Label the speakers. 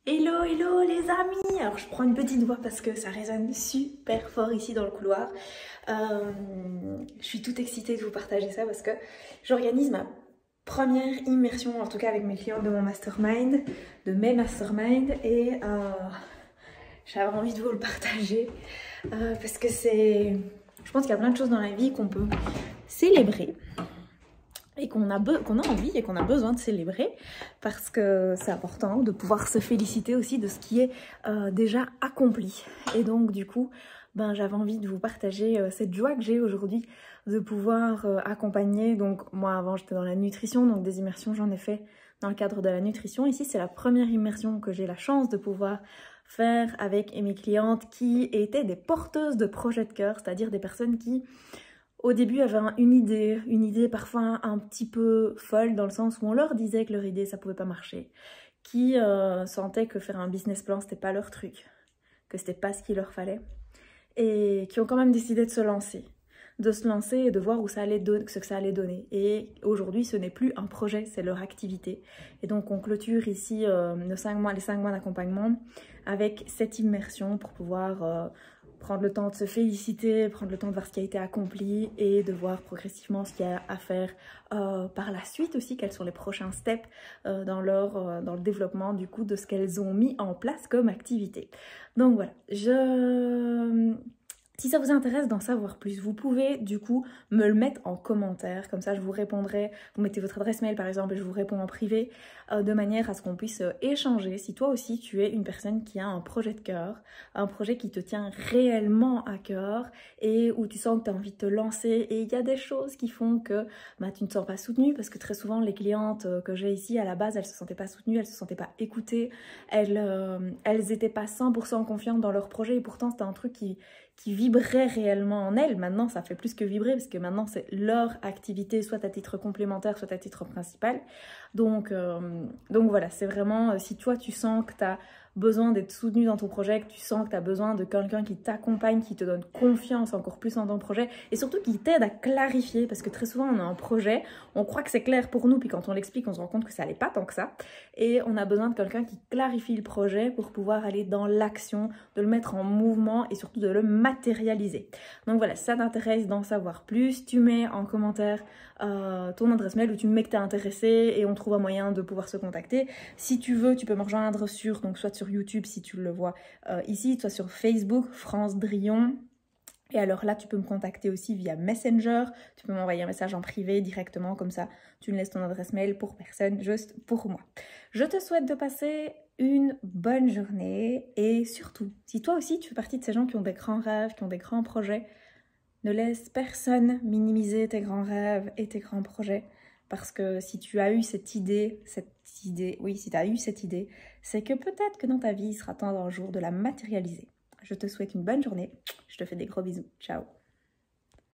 Speaker 1: Hello, hello les amis! Alors je prends une petite voix parce que ça résonne super fort ici dans le couloir. Je suis toute excitée de vous partager ça parce que j'organise ma première immersion, en tout cas avec mes clients de mon mastermind, de mes masterminds, et j'avais envie de vous le partager parce que je pense qu'il y a plein de choses dans la vie qu'on peut célébrer et qu'on a envie et qu'on a besoin de célébrer parce que c'est important de pouvoir se féliciter aussi de ce qui est déjà accompli. Et donc du coup, j'avais envie de vous partager cette joie que j'ai aujourd'hui de pouvoir accompagner. Donc moi avant j'étais dans la nutrition, donc des immersions j'en ai fait dans le cadre de la nutrition. Ici c'est la première immersion que j'ai la chance de pouvoir faire avec mes clientes qui étaient des porteuses de projets de cœur, c'est-à-dire des personnes qui au début avaient une idée parfois un petit peu folle dans le sens où on leur disait que leur idée ça pouvait pas marcher, qui sentaient que faire un business plan c'était pas leur truc, que c'était pas ce qu'il leur fallait et qui ont quand même décidé de se lancer et de voir où ça allait ce que ça allait donner. Et aujourd'hui ce n'est plus un projet, c'est leur activité. Et donc on clôture ici les 5 mois d'accompagnement avec cette immersion pour pouvoir prendre le temps de se féliciter, prendre le temps de voir ce qui a été accompli et de voir progressivement ce qu'il y a à faire par la suite aussi, quels sont les prochains steps dans le développement du coup de ce qu'elles ont mis en place comme activité. Donc voilà, si ça vous intéresse d'en savoir plus, vous pouvez du coup me le mettre en commentaire, comme ça je vous répondrai, vous mettez votre adresse mail par exemple et je vous réponds en privé, de manière à ce qu'on puisse échanger. Si toi aussi tu es une personne qui a un projet de cœur, un projet qui te tient réellement à cœur et où tu sens que tu as envie de te lancer et il y a des choses qui font que tu ne te sens pas soutenue, parce que très souvent les clientes que j'ai ici à la base elles se sentaient pas soutenues, elles se sentaient pas écoutées, elles étaient pas 100% confiantes dans leur projet et pourtant c'était un truc qui vibrait réellement en elles. Maintenant ça fait plus que vibrer parce que maintenant c'est leur activité, soit à titre complémentaire soit à titre principal. Donc voilà, c'est vraiment si toi tu sens que tu as besoin d'être soutenu dans ton projet, que tu sens que tu as besoin de quelqu'un qui t'accompagne, qui te donne confiance encore plus dans ton projet et surtout qui t'aide à clarifier, parce que très souvent on a un projet, on croit que c'est clair pour nous puis quand on l'explique on se rend compte que ça n'est pas tant que ça et on a besoin de quelqu'un qui clarifie le projet pour pouvoir aller dans l'action, de le mettre en mouvement et surtout de le matérialiser. Donc voilà, si ça t'intéresse d'en savoir plus, tu mets en commentaire ton adresse mail ou tu me mets que tu es intéressé et on trouve un moyen de pouvoir se contacter. Si tu veux, tu peux me rejoindre soit sur YouTube si tu le vois ici, soit sur Facebook, France Drillon. Et alors là, tu peux me contacter aussi via Messenger, tu peux m'envoyer un message en privé directement, comme ça tu me laisses ton adresse mail pour personne, juste pour moi. Je te souhaite de passer une bonne journée et surtout, si toi aussi tu fais partie de ces gens qui ont des grands rêves, qui ont des grands projets, ne laisse personne minimiser tes grands rêves et tes grands projets, parce que si tu as eu cette idée, si tu as eu cette idée, c'est que peut-être que dans ta vie, il sera temps un jour de la matérialiser. Je te souhaite une bonne journée, je te fais des gros bisous, ciao.